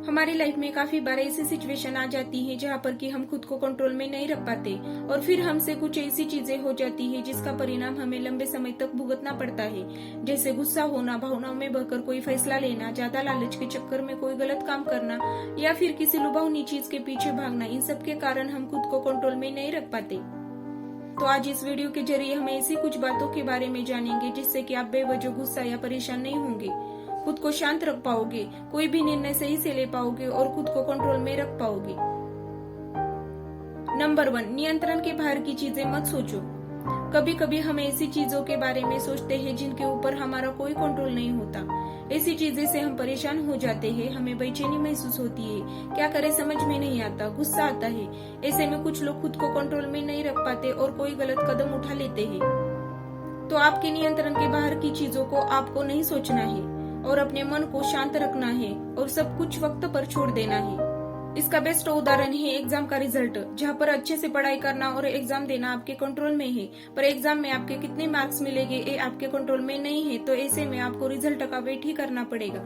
हमारी लाइफ में काफी बार ऐसी सिचुएशन आ जाती है जहाँ पर कि हम खुद को कंट्रोल में नहीं रख पाते और फिर हमसे कुछ ऐसी चीजें हो जाती है जिसका परिणाम हमें लंबे समय तक भुगतना पड़ता है। जैसे गुस्सा होना, भावनाओं में बहकर कोई फैसला लेना, ज्यादा लालच के चक्कर में कोई गलत काम करना या फिर किसी लुभावनी चीज के पीछे भागना। इन सब के कारण हम खुद को कंट्रोल में नहीं रख पाते। तो आज इस वीडियो के जरिए हम ऐसी कुछ बातों के बारे में जानेंगे जिससे कि आप बेवजह गुस्सा या परेशान नहीं होंगे, खुद को शांत रख पाओगे, कोई भी निर्णय सही से ले पाओगे और खुद को कंट्रोल में रख पाओगे। नंबर 1, नियंत्रण के बाहर की चीजें मत सोचो। कभी कभी हम ऐसी चीजों के बारे में सोचते हैं जिनके ऊपर हमारा कोई कंट्रोल नहीं होता। ऐसी चीजें से हम परेशान हो जाते हैं, हमें बेचैनी महसूस होती है, क्या करें समझ में नहीं आता, गुस्सा आता है। ऐसे में कुछ लोग खुद को कंट्रोल में नहीं रख पाते और कोई गलत कदम उठा लेते हैं। तो आपके नियंत्रण के बाहर की चीजों को आपको नहीं सोचना है और अपने मन को शांत रखना है और सब कुछ वक्त पर छोड़ देना है। इसका बेस्ट उदाहरण है एग्जाम का रिजल्ट, जहाँ पर अच्छे से पढ़ाई करना और एग्जाम देना आपके कंट्रोल में है, पर एग्जाम में आपके कितने मार्क्स मिलेंगे ये आपके कंट्रोल में नहीं है। तो ऐसे में आपको रिजल्ट का वेट ही करना पड़ेगा।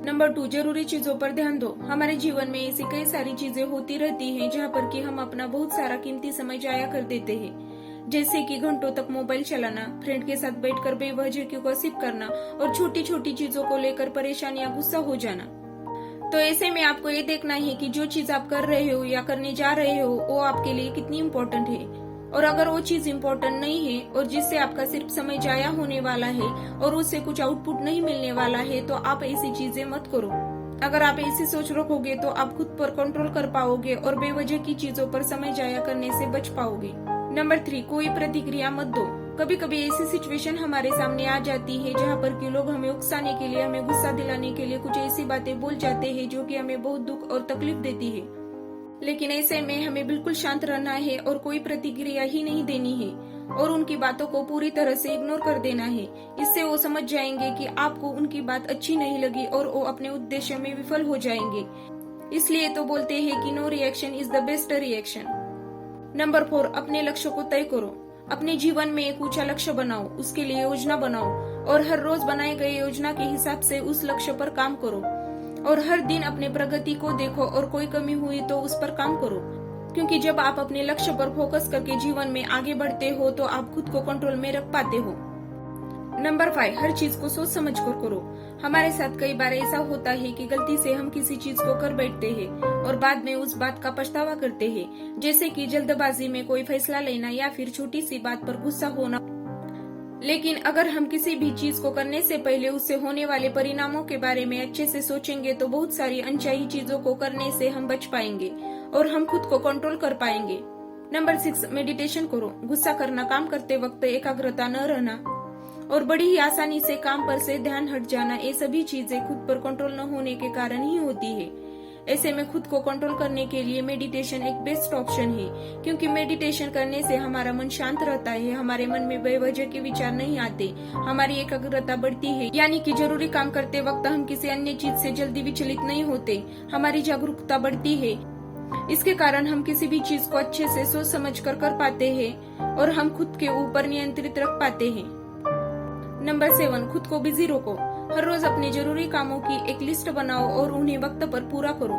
नंबर 2, जरूरी चीजों पर ध्यान दो। हमारे जीवन में ऐसी कई सारी चीजें होती रहती हैं जहाँ पर कि हम अपना बहुत सारा कीमती समय जाया कर देते हैं, जैसे कि घंटों तक मोबाइल चलाना, फ्रेंड के साथ बैठकर बेवजह की गॉसिप करना और छोटी छोटी चीजों को लेकर परेशान या गुस्सा हो जाना। तो ऐसे में आपको ये देखना है कि जो चीज आप कर रहे हो या करने जा रहे हो वो आपके लिए कितनी इम्पोर्टेंट है, और अगर वो चीज इम्पोर्टेंट नहीं है और जिससे आपका सिर्फ समय जाया होने वाला है और उससे कुछ आउटपुट नहीं मिलने वाला है तो आप ऐसी चीजें मत करो। अगर आप ऐसी सोच रखोगे तो आप खुद पर कंट्रोल कर पाओगे और बेवजह की चीजों पर समय जाया करने से बच पाओगे। नंबर 3, कोई प्रतिक्रिया मत दो। कभी कभी ऐसी सिचुएशन हमारे सामने आ जाती है जहाँ पर कि लोग हमें उकसाने के लिए, हमें गुस्सा दिलाने के लिए कुछ ऐसी बातें बोल जाते हैं जो कि हमें बहुत दुख और तकलीफ देती है। लेकिन ऐसे में हमें बिल्कुल शांत रहना है और कोई प्रतिक्रिया ही नहीं देनी है और उनकी बातों को पूरी तरह से इग्नोर कर देना है। इससे वो समझ जाएंगे कि आपको उनकी बात अच्छी नहीं लगी और वो अपने उद्देश्य में विफल हो जाएंगे। इसलिए तो बोलते हैं कि no reaction is the best reaction. Number 4, अपने लक्ष्य को तय करो। अपने जीवन में एक ऊंचा लक्ष्य बनाओ, उसके लिए योजना बनाओ और हर रोज बनाए गए योजना के हिसाब से उस लक्ष्य पर काम करो और हर दिन अपने प्रगति को देखो और कोई कमी हुई तो उस पर काम करो, क्योंकि जब आप अपने लक्ष्य पर फोकस करके जीवन में आगे बढ़ते हो तो आप खुद को कंट्रोल में रख पाते हो। नंबर 5, हर चीज को सोच समझ कर करो। हमारे साथ कई बार ऐसा होता है कि गलती से हम किसी चीज को कर बैठते हैं और बाद में उस बात का पछतावा करते हैं, जैसे कि जल्दबाजी में कोई फैसला लेना या फिर छोटी सी बात पर गुस्सा होना। लेकिन अगर हम किसी भी चीज को करने से पहले उससे होने वाले परिणामों के बारे में अच्छे से सोचेंगे तो बहुत सारी अनचाही चीजों को करने से हम बच पाएंगे और हम खुद को कंट्रोल कर पाएंगे। नंबर 6, मेडिटेशन करो। गुस्सा करना, काम करते वक्त एकाग्रता न रहना और बड़ी ही आसानी से काम पर से ध्यान हट जाना, ये सभी चीजें खुद पर कंट्रोल न होने के कारण ही होती है। ऐसे में खुद को कंट्रोल करने के लिए मेडिटेशन एक बेस्ट ऑप्शन है, क्योंकि मेडिटेशन करने से हमारा मन शांत रहता है, हमारे मन में बेवजह के विचार नहीं आते, हमारी एकाग्रता बढ़ती है, यानी कि जरूरी काम करते वक्त हम किसी अन्य चीज से जल्दी विचलित नहीं होते, हमारी जागरूकता बढ़ती है। इसके कारण हम किसी भी चीज को अच्छे से सोच समझ कर पाते हैं और हम खुद के ऊपर नियंत्रित रख पाते हैं। नंबर 7, खुद को बिजी रोको। हर रोज अपने जरूरी कामों की एक लिस्ट बनाओ और उन्हें वक्त पर पूरा करो।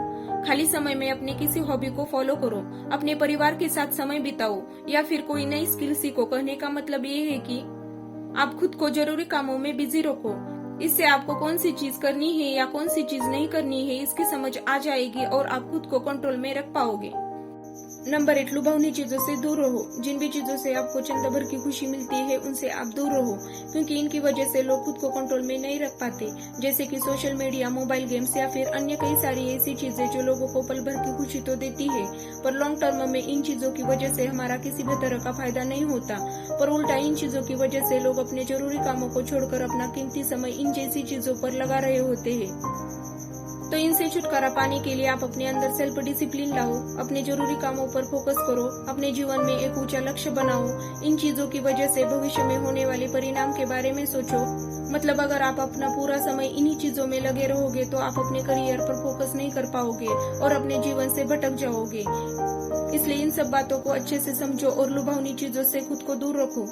खाली समय में अपने किसी हॉबी को फॉलो करो, अपने परिवार के साथ समय बिताओ या फिर कोई नई स्किल सीखो। कहने का मतलब ये है कि आप खुद को जरूरी कामों में बिजी रखो। इससे आपको कौन सी चीज करनी है या कौन सी चीज नहीं करनी है इसकी समझ आ जाएगी और आप खुद को कंट्रोल में रख पाओगे। नंबर 8, लुभावनी चीजों से दूर रहो। जिन भी चीजों से आपको चंद भर की खुशी मिलती है उनसे आप दूर रहो, क्योंकि इनकी वजह से लोग खुद को कंट्रोल में नहीं रख पाते, जैसे कि सोशल मीडिया, मोबाइल गेम्स या फिर अन्य कई सारी ऐसी चीजें जो लोगों को पल भर की खुशी तो देती है, पर लॉन्ग टर्म में इन चीजों की वजह से हमारा किसी भी तरह का फायदा नहीं होता, पर उल्टा इन चीजों की वजह से लोग अपने जरूरी कामों को छोड़कर अपना कीमती समय इन जैसी चीजों पर लगा रहे होते हैं। तो इनसे छुटकारा पाने के लिए आप अपने अंदर सेल्फ डिसिप्लिन लाओ, अपने जरूरी कामों पर फोकस करो, अपने जीवन में एक ऊंचा लक्ष्य बनाओ। इन चीजों की वजह से भविष्य में होने वाले परिणाम के बारे में सोचो। मतलब अगर आप अपना पूरा समय इन्हीं चीजों में लगे रहोगे तो आप अपने करियर पर फोकस नहीं कर पाओगे और अपने जीवन से भटक जाओगे। इसलिए इन सब बातों को अच्छे से समझो और लुभावनी चीजों से खुद को दूर रखो।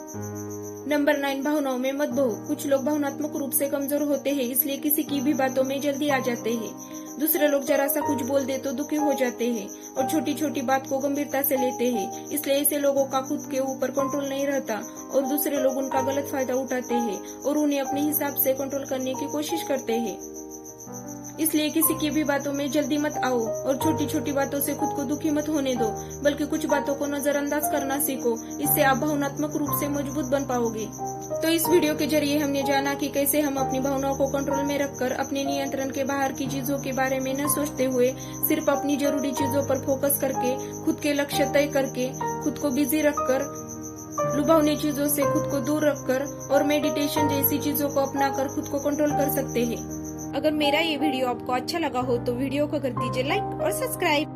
नंबर 9, भावनाओं में मत बहो। कुछ लोग भावनात्मक रूप से कमजोर होते हैं, इसलिए किसी की भी बातों में जल्दी आ जाते हैं। दूसरे लोग जरा सा कुछ बोल दे तो दुखी हो जाते हैं और छोटी छोटी बात को गंभीरता से लेते हैं। इसलिए ऐसे लोगों का खुद के ऊपर कंट्रोल नहीं रहता और दूसरे लोग उनका गलत फायदा उठाते हैं और उन्हें अपने हिसाब से कंट्रोल करने की कोशिश करते हैं। इसलिए किसी की भी बातों में जल्दी मत आओ और छोटी छोटी बातों से खुद को दुखी मत होने दो, बल्कि कुछ बातों को नजरअंदाज करना सीखो। इससे आप भावनात्मक रूप से मजबूत बन पाओगे। तो इस वीडियो के जरिए हमने जाना कि कैसे हम अपनी भावनाओं को कंट्रोल में रखकर अपने नियंत्रण के बाहर की चीजों के बारे में न सोचते हुए सिर्फ अपनी जरूरी चीजों पर फोकस करके, खुद के लक्ष्य तय करके, खुद को बिजी रखकर, लुभावनी चीजों से खुद को दूर रखकर और मेडिटेशन जैसी चीजों को अपनाकर खुद को कंट्रोल कर सकते हैं। अगर मेरा ये वीडियो आपको अच्छा लगा हो तो वीडियो को कर दीजिए लाइक और सब्सक्राइब।